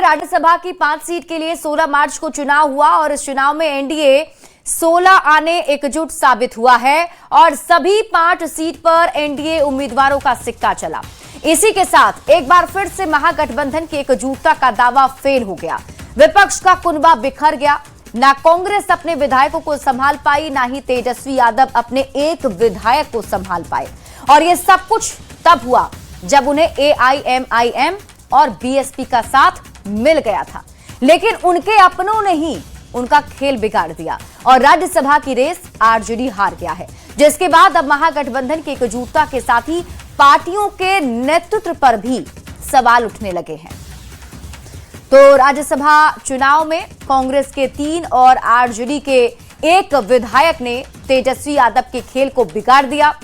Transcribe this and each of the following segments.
राज्यसभा की 5 सीट के लिए 16 मार्च को चुनाव हुआ और इस चुनाव में एनडीए 16 आने एकजुट साबित हुआ है और सभी 5 सीट पर एनडीए उम्मीदवारों का सिक्का चला। इसी के साथ एक बार फिर से महागठबंधन की एकजुटता का दावा फेल हो गया। विपक्ष का कुनबा बिखर गया। ना कांग्रेस अपने विधायकों को संभाल पाई, ना ही तेजस्वी यादव अपने एक विधायक को संभाल पाए। और यह सब कुछ तब हुआ जब उन्हें एआईएमआईएम और बीएसपी का साथ मिल गया था, लेकिन उनके अपनों ने ही उनका खेल बिगाड़ दिया और राज्यसभा की रेस आरजेडी हार गया है, जिसके बाद अब महागठबंधन की एकजुटता के साथ ही पार्टियों के नेतृत्व पर भी सवाल उठने लगे हैं। तो राज्यसभा चुनाव में कांग्रेस के 3 और आरजेडी के 1 विधायक ने तेजस्वी यादव के खेल को बिगाड़ दिया।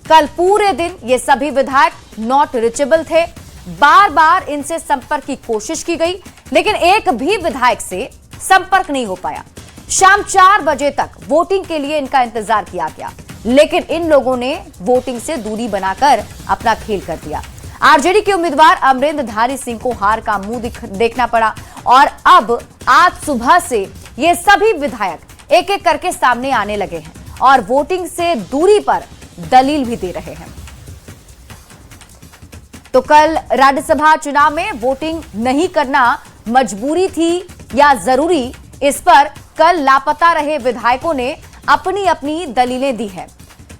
कल पूरे दिन ये सभी विधायक नॉट रीचेबल थे। बार बार इनसे संपर्क की कोशिश की गई, लेकिन एक भी विधायक से संपर्क नहीं हो पाया। शाम 4 बजे तक वोटिंग के लिए इनका इंतजार किया गया, लेकिन इन लोगों ने वोटिंग से दूरी बनाकर अपना खेल कर दिया। आरजेडी के उम्मीदवार अमरेंद्रधारी सिंह को हार का मुंह देखना पड़ा और अब आज सुबह से ये सभी विधायक एक एक करके सामने आने लगे हैं और वोटिंग से दूरी पर दलील भी दे रहे हैं। तो कल राज्यसभा चुनाव में वोटिंग नहीं करना मजबूरी थी या जरूरी, इस पर कल लापता रहे विधायकों ने अपनी अपनी दलीलें दी है।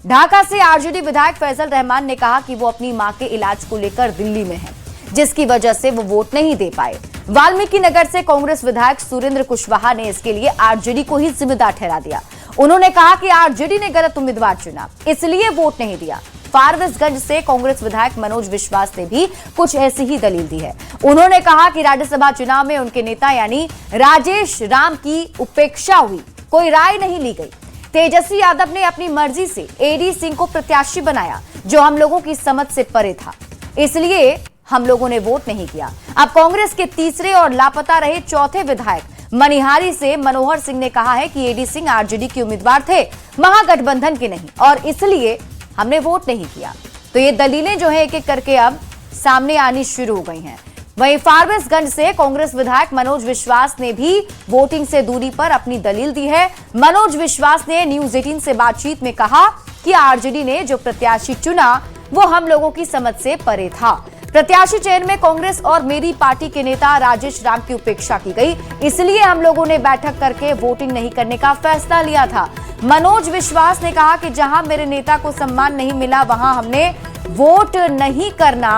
ढाका से आरजेडी विधायक फैजल रहमान ने कहा कि वो अपनी मां के इलाज को लेकर दिल्ली में हैं, जिसकी वजह से वो वोट नहीं दे पाए। वाल्मीकि नगर से कांग्रेस विधायक सुरेंद्र कुशवाहा ने इसके लिए आरजेडी को ही जिम्मेदार ठहरा दिया। उन्होंने कहा कि आरजेडी ने गलत उम्मीदवार चुना, इसलिए वोट नहीं दिया। फारबिसगंज से कांग्रेस विधायक मनोज विश्वास ने भी कुछ ऐसी ही दलील दी है। उन्होंने कहा कि राज्यसभा चुनाव में उनके नेता यानी राजेश राम की उपेक्षा हुई, कोई राय नहीं ली गई। तेजस्वी यादव ने अपनी मर्जी से एडी सिंह को प्रत्याशी बनाया, जो हम लोगों की समझ से परे था, इसलिए हम लोगों ने वोट नहीं किया। अब कांग्रेस के तीसरे और लापता रहे चौथे विधायक मनिहारी से मनोहर सिंह ने कहा है कि एडी सिंह आरजेडी के उम्मीदवार थे, महागठबंधन के नहीं, और इसलिए हमने वोट नहीं किया। तो ये दलीलें जो है एक एक करके अब सामने आनी शुरू हो गई हैं। वहीं फारबिसगंज से कांग्रेस विधायक मनोज विश्वास ने भी वोटिंग से दूरी पर अपनी दलील दी है। मनोज विश्वास ने न्यूज 18 से बातचीत में कहा कि आरजेडी ने जो प्रत्याशी चुना वो हम लोगों की समझ से परे था। प्रत्याशी चयन में कांग्रेस और मेरी पार्टी के नेता राजेश राम की उपेक्षा की गई, इसलिए हम लोगों ने बैठक करके वोटिंग नहीं करने का फैसला लिया था। मनोज विश्वास ने कहा कि जहां मेरे नेता को सम्मान नहीं मिला, वहां हमने वोट नहीं करना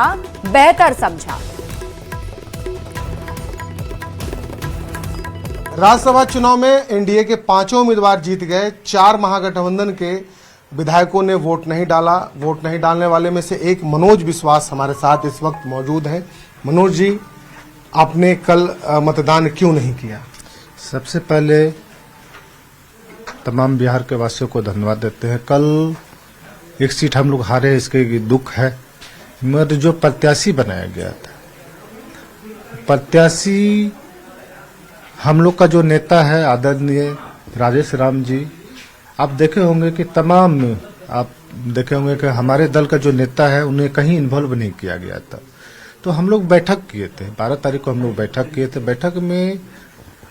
बेहतर समझा। राज्यसभा चुनाव में एनडीए के 5 उम्मीदवार जीत गए। 4 महागठबंधन के विधायकों ने वोट नहीं डाला। वोट नहीं डालने वाले में से एक मनोज विश्वास हमारे साथ इस वक्त मौजूद हैं। मनोज जी, आपने कल मतदान क्यों नहीं किया? सबसे पहले तमाम बिहार के वासियों को धन्यवाद देते हैं। कल एक सीट हम लोग हारे, इसके दुख है। मगर जो प्रत्याशी बनाया गया था, प्रत्याशी हम लोग का जो नेता है आदरणीय राजेश राम जी, आप देखे होंगे कि आप देखे होंगे कि हमारे दल का जो नेता है उन्हें कहीं इन्वॉल्व नहीं किया गया था। तो हम लोग बैठक किए थे, 12 तारीख को हम लोग बैठक किए थे। बैठक में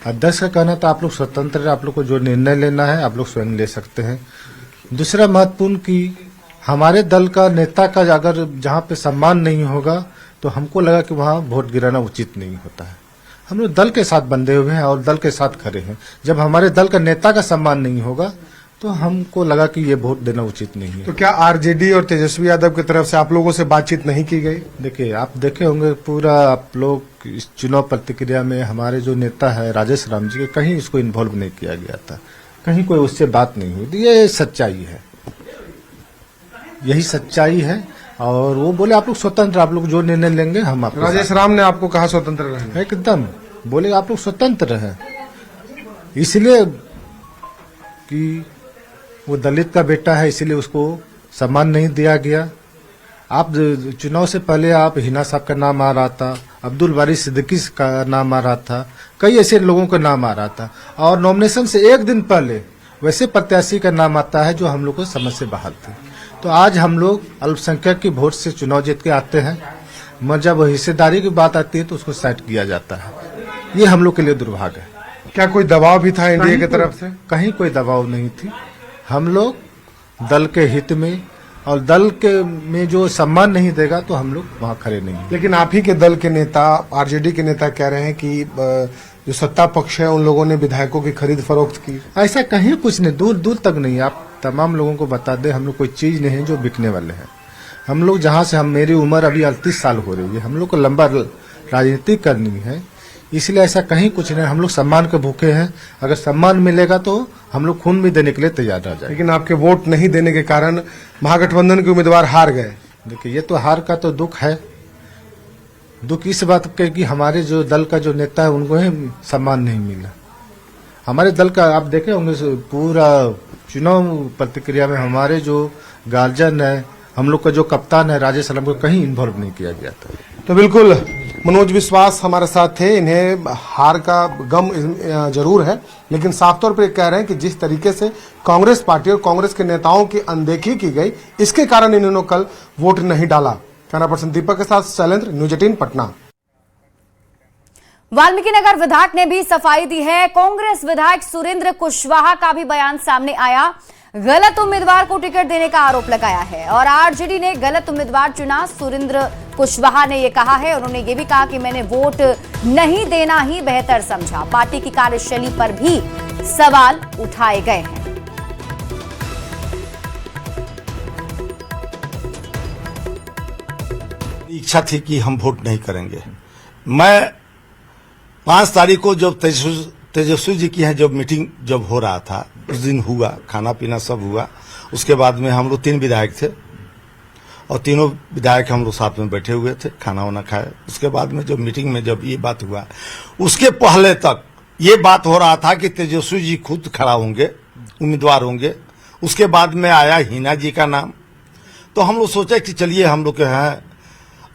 अध्यक्ष का कहना था आप लोग स्वतंत्र हैं, आप लोग को जो निर्णय लेना है आप लोग स्वयं ले सकते हैं। दूसरा महत्वपूर्ण कि हमारे दल का नेता का अगर जहाँ पे सम्मान नहीं होगा तो हमको लगा कि वहाँ वोट गिराना उचित नहीं होता है। हम लोग दल के साथ बंधे हुए हैं और दल के साथ खड़े हैं। जब हमारे दल का नेता का सम्मान नहीं होगा तो हमको लगा कि ये वोट देना उचित नहीं है। तो क्या आरजेडी और तेजस्वी यादव की तरफ से आप लोगों से बातचीत नहीं की गई? देखिए, आप देखे होंगे पूरा आप लोग इस चुनाव प्रतिक्रिया में हमारे जो नेता है राजेश राम जी के कहीं इसको इन्वॉल्व नहीं किया गया था, कहीं कोई उससे बात नहीं हुई। ये सच्चाई है, यही सच्चाई है। और वो बोले आप लोग स्वतंत्र, आप लोग जो निर्णय लेंगे हम आप। राजेश राम ने आपको कहा स्वतंत्र रहें? एकदम बोले आप लोग स्वतंत्र हैं, इसलिए कि वो दलित का बेटा है इसलिए उसको सम्मान नहीं दिया गया। आप चुनाव से पहले आप हिना साहब का नाम आ रहा था, अब्दुल बारी सिद्दीकी का नाम आ रहा था, कई ऐसे लोगों का नाम आ रहा था, और नॉमिनेशन से 1 दिन पहले वैसे प्रत्याशी का नाम आता है जो हम लोग को समझ से बाहर थे। तो आज हम लोग अल्पसंख्यक की वोट से चुनाव जीत के आते हैं, मगर जब हिस्सेदारी की बात आती है तो उसको साइड किया जाता है। ये हम लोग के लिए दुर्भाग्य है। क्या कोई दबाव भी था एनडीए की तरफ से? कहीं कोई दबाव नहीं थी। हम लोग दल के हित में और दल के में जो सम्मान नहीं देगा तो हम लोग वहां खड़े नहीं हैं। लेकिन आप ही के दल के नेता, आरजेडी के नेता कह रहे हैं कि जो सत्ता पक्ष है उन लोगों ने विधायकों की खरीद फरोख्त की। ऐसा कहीं कुछ नहीं, दूर दूर तक नहीं। आप तमाम लोगों को बता दें, हम लोग कोई चीज नहीं है जो बिकने वाले हैं। हम लोग जहां से मेरी उम्र अभी 38 साल हो रही है, हम लोग को लंबा राजनीति करनी है, इसलिए ऐसा कहीं कुछ नहीं। हम लोग सम्मान के भूखे हैं। अगर सम्मान मिलेगा तो हम लोग खून भी देने के लिए तैयार रह जाए। लेकिन आपके वोट नहीं देने के कारण महागठबंधन के उम्मीदवार हार गए। देखिए, ये तो हार का तो दुख है। दुख इस बात के कि हमारे जो दल का जो नेता है उनको ही सम्मान नहीं मिला। हमारे दल का आप देखे होंगे पूरा चुनाव प्रतिक्रिया में हमारे जो गार्जियन है, हम लोग का जो कप्तान है राजेश राम को कहीं इन्वॉल्व नहीं किया गया था। तो बिल्कुल मनोज विश्वास हमारे साथ थे। इन्हें हार का गम जरूर है, लेकिन साफ तौर पर ये कह रहे हैं कि जिस तरीके से कांग्रेस पार्टी और कांग्रेस के नेताओं की अनदेखी की गई, इसके कारण इन्होंने कल वोट नहीं डाला। कैमरा पर्सन दीपक के साथ शैलेंद्र, न्यूज 18 पटना। वाल्मीकि नगर विधायक ने भी सफाई दी है। कांग्रेस विधायक सुरेंद्र कुशवाहा का भी बयान सामने आया। गलत उम्मीदवार को टिकट देने का आरोप लगाया है और आरजेडी ने गलत उम्मीदवार चुना। सुरेंद्र कुशवाहा ने यह कहा है, उन्होंने ये भी कहा कि मैंने वोट नहीं देना ही बेहतर समझा। पार्टी की कार्यशैली पर भी सवाल उठाए गए हैं। इच्छा थी कि हम वोट नहीं करेंगे। मैं 5 तारीख को जब तेजस्वी जी की है जब मीटिंग जब हो रहा था, उस दिन हुआ, खाना पीना सब हुआ। उसके बाद में हम लोग 3 विधायक थे और तीनों विधायक हम लोग साथ में बैठे हुए थे, खाना वाना खाए। उसके बाद में जब मीटिंग में जब ये बात हुआ, उसके पहले तक ये बात हो रहा था कि तेजस्वी जी खुद खड़ा होंगे, उम्मीदवार होंगे। उसके बाद में आया हिना जी का नाम, तो हम लोग सोचे कि चलिए हम लोग के हैं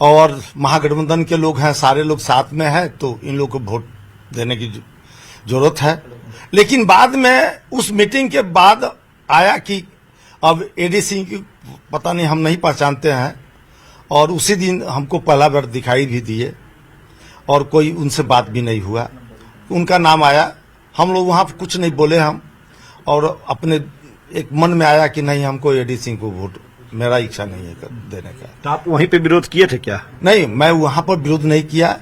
और महागठबंधन के लोग हैं, सारे लोग साथ में हैं, तो इन लोग को वोट देने की जरूरत है। लेकिन बाद में उस मीटिंग के बाद आया कि अब एडी सिंह की पता नहीं, हम नहीं पहचानते हैं, और उसी दिन हमको पहला बार दिखाई भी दिए और कोई उनसे बात भी नहीं हुआ। उनका नाम आया, हम लोग वहां कुछ नहीं बोले हम, और अपने एक मन में आया कि नहीं, हमको एडी सिंह को वोट, मेरा इच्छा नहीं है देने का। तो आप वहीं पे विरोध किए थे क्या? नहीं, मैं वहां पर विरोध नहीं किया,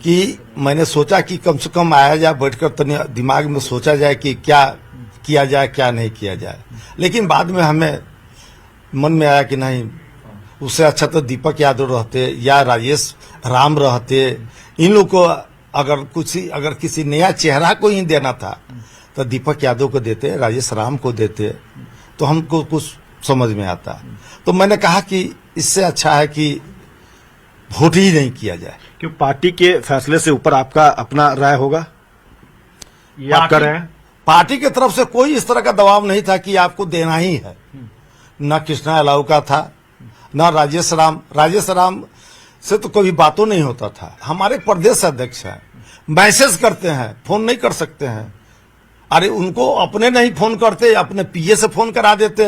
कि मैंने सोचा कि कम से कम आया जाए, बैठकर तनी दिमाग में सोचा जाए कि क्या किया जाए क्या नहीं किया जाए। लेकिन बाद में हमें मन में आया कि नहीं, उससे अच्छा तो दीपक यादव रहते या राजेश राम रहते। इन लोग को अगर किसी नया चेहरा को ही देना था तो दीपक यादव को देते, राजेश राम को देते, तो हमको कुछ समझ में आता। तो मैंने कहा कि इससे अच्छा है कि वोट ही नहीं किया जाए। क्यों, पार्टी के फैसले से ऊपर आपका अपना राय होगा, ये आप कर रहे हैं? पार्टी की तरफ से कोई इस तरह का दबाव नहीं था कि आपको देना ही है। न कृष्णा अलाउ का था, न राजेश राम से तो कभी बातों नहीं होता था। हमारे प्रदेश अध्यक्ष हैं, मैसेज करते हैं, फोन नहीं कर सकते हैं। अरे उनको अपने नहीं फोन करते, अपने पीए से फोन करा देते,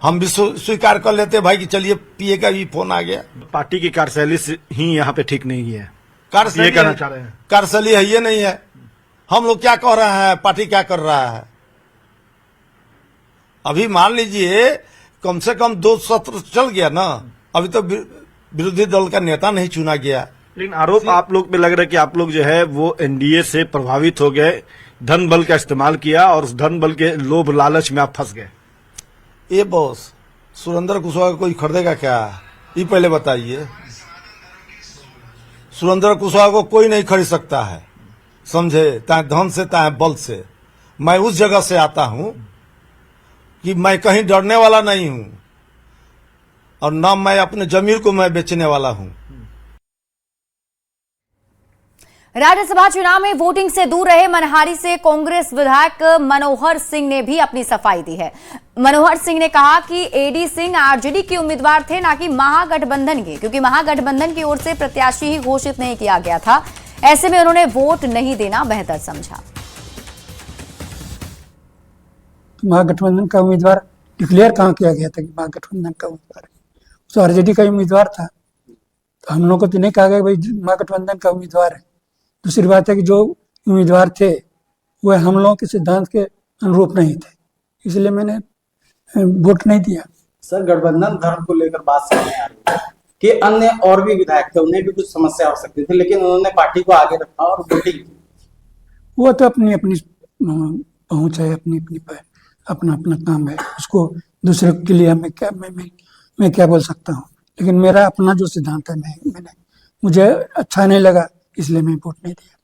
हम भी स्वीकार कर लेते भाई कि चलिए पीए का भी फोन आ गया। पार्टी की कार्यशैली ही यहाँ पे ठीक नहीं है, कार्यशैली कहना चाह रहे हैं? कार्यशैली है ये नहीं है। हम लोग क्या कह रहे हैं, पार्टी क्या कर रहा है। अभी मान लीजिए कम से कम 2 सत्र चल गया ना, अभी तो विरोधी दल का नेता नहीं चुना गया। लेकिन आरोप आप लोग पे लग रहा है कि आप लोग जो है वो एनडीए से प्रभावित हो गए, धन बल का इस्तेमाल किया और उस धन बल के लोभ लालच में आप फंस गए। ये बॉस सुरेंद्र कुशवाहा को कोई खरीदेगा क्या, ये पहले बताइए। सुरेंद्र कुशवाहा को कोई नहीं खरीद सकता है, समझे, चाहे धन से चाहे बल से। मैं उस जगह से आता हूं कि मैं कहीं डरने वाला नहीं हूं, और न मैं अपने जमीर को मैं बेचने वाला हूं। राज्यसभा चुनाव में वोटिंग से दूर रहे मनहारी से कांग्रेस विधायक मनोहर सिंह ने भी अपनी सफाई दी है। मनोहर सिंह ने कहा कि एडी सिंह आरजेडी के उम्मीदवार थे, ना कि महागठबंधन के, क्योंकि महागठबंधन की ओर से प्रत्याशी ही घोषित नहीं किया गया था। ऐसे में उन्होंने वोट नहीं देना बेहतर समझा। महागठबंधन का उम्मीदवार डिक्लेयर कहाँ किया गया था कि महागठबंधन का उम्मीदवार है, तो आरजेडी का उम्मीदवार था। तो हम लोग को तो नहीं कहा गया भाई महागठबंधन का उम्मीदवार है, दूसरी बात है कि जो उम्मीदवार थे वह हम लोगों के सिद्धांत के अनुरूप नहीं थे, इसलिए मैंने वोट नहीं दिया। सर, गठबंधन धर्म को लेकर बात सामने आ रही है कि अन्य और भी विधायक थे, उन्हें भी कुछ समस्या हो सकती थी, लेकिन उन्होंने पार्टी को आगे रखा और वोटिंग की। वो तो अपनी अपनी पहुंच है, अपनी अपनी अपना अपना काम है, उसको दूसरे के लिए मैं क्या बोल सकता हूँ। लेकिन मेरा अपना जो सिद्धांत है मुझे अच्छा नहीं लगा, इसलिए मैं वोट नहीं दिया।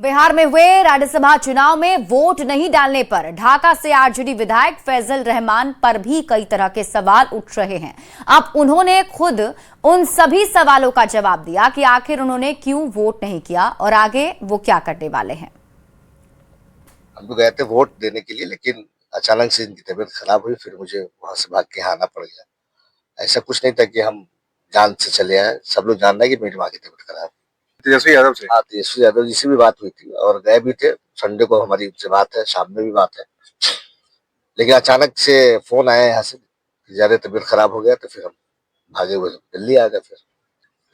बिहार में हुए राज्यसभा चुनाव में वोट नहीं डालने पर ढाका से आरजेडी विधायक फैजल रहमान पर भी कई तरह के सवाल उठ रहे हैं। अब उन्होंने खुद उन सभी सवालों का जवाब दिया कि आखिर उन्होंने क्यों वोट नहीं किया और आगे वो क्या करने वाले हैं। हम तो गए थे वोट देने के लिए, लेकिन अचानक से इनकी तबीयत खराब हुई, फिर मुझे वहां से भाग के आना पड़ गया। ऐसा कुछ नहीं था कि हम जान से चले आए, सब लोग जान रहे हैं कि मेरी माँ की तबीयत खराब। तेजस्वी यादव से? हाँ, तेजस्वी यादव जी से भी बात हुई थी और गए भी थे। संडे को हमारी उनसे बात है, शाम में भी बात है, लेकिन अचानक से फोन आया यहाँ से ज्यादा तबीयत खराब हो गया, तो फिर हम भागे हुए दिल्ली आ गए। फिर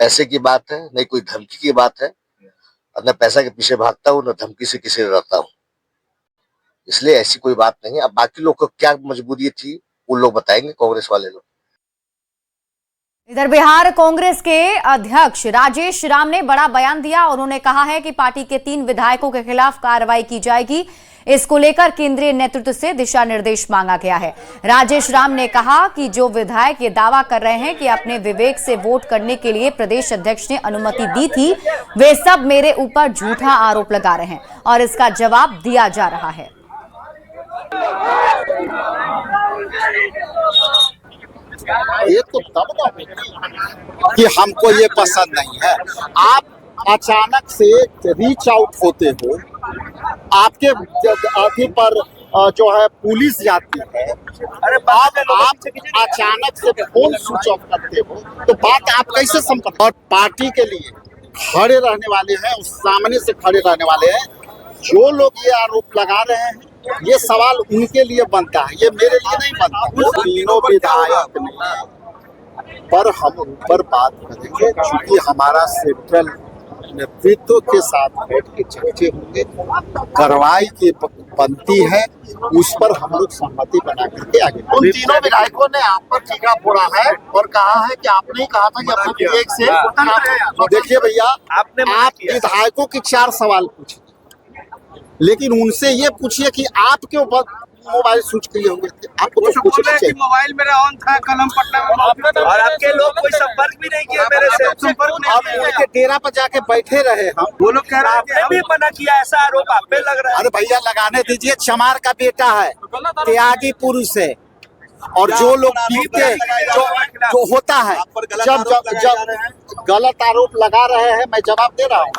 पैसे की बात है, नहीं कोई धमकी की बात है, और न पैसा के पीछे भागता हूँ, न धमकी से किसी से डरता हूँ, इसलिए ऐसी कोई बात नहीं है। अब बाकी लोग को क्या मजबूरी थी वो लोग बताएंगे, कांग्रेस वाले लोग। इधर बिहार कांग्रेस के अध्यक्ष राजेश राम ने बड़ा बयान दिया। उन्होंने कहा है कि पार्टी के 3 विधायकों के खिलाफ कार्रवाई की जाएगी। इसको लेकर केंद्रीय नेतृत्व से दिशा निर्देश मांगा गया है। राजेश राम ने कहा कि जो विधायक ये दावा कर रहे हैं कि अपने विवेक से वोट करने के लिए प्रदेश अध्यक्ष ने अनुमति दी थी, वे सब मेरे ऊपर झूठा आरोप लगा रहे हैं और इसका जवाब दिया जा रहा है। ये तो तब ना कि हमको ये पसंद नहीं है। आप अचानक से रीच आउट होते हो, आपके अभी पर जो है पुलिस जाती है, आप अचानक से फोन स्विच ऑफ करते हो, तो बात आप कैसे संपर्क। और पार्टी के लिए खड़े रहने वाले हैं, उस सामने से खड़े रहने वाले हैं। जो लोग ये आरोप लगा रहे हैं, ये सवाल उनके लिए बनता है, ये मेरे लिए नहीं बनता। तीनों विधायक ने पर हम ऊपर बात करेंगे, क्योंकि हमारा सेंट्रल नेतृत्व के साथ बैठ के चर्चे होंगे, कार्रवाई की बनती है, उस पर हम लोग सहमति बना करके आगे। उन तीनों विधायकों ने आप पर टीका फोड़ा है और कहा है कि आपने ही कहा था कि अपने विवेक से। देखिए भैया, आप विधायकों के 4 सवाल पूछे, लेकिन उनसे ये पूछिए कि आप क्यों मोबाइल स्विच किए होंगे। आपको तो कुछ चाहिए। मोबाइल मेरा ऑन था कलम पटना में, और आपके लोग कोई संपर्क भी नहीं किया मेरे से। आप उनके डेरा पर जाके बैठे रहे हम। वो लोग कह रहे हैं आपने भी मना किया, ऐसा आरोप आप पे लग रहा है। अरे भैया लगाने दीजिए, चमार का बेटा है, त्यागी पुरुष है, और जो लोग पीते जो होता है, जब गलत आरोप लगा रहे हैं, मैं जवाब दे रहा हूँ।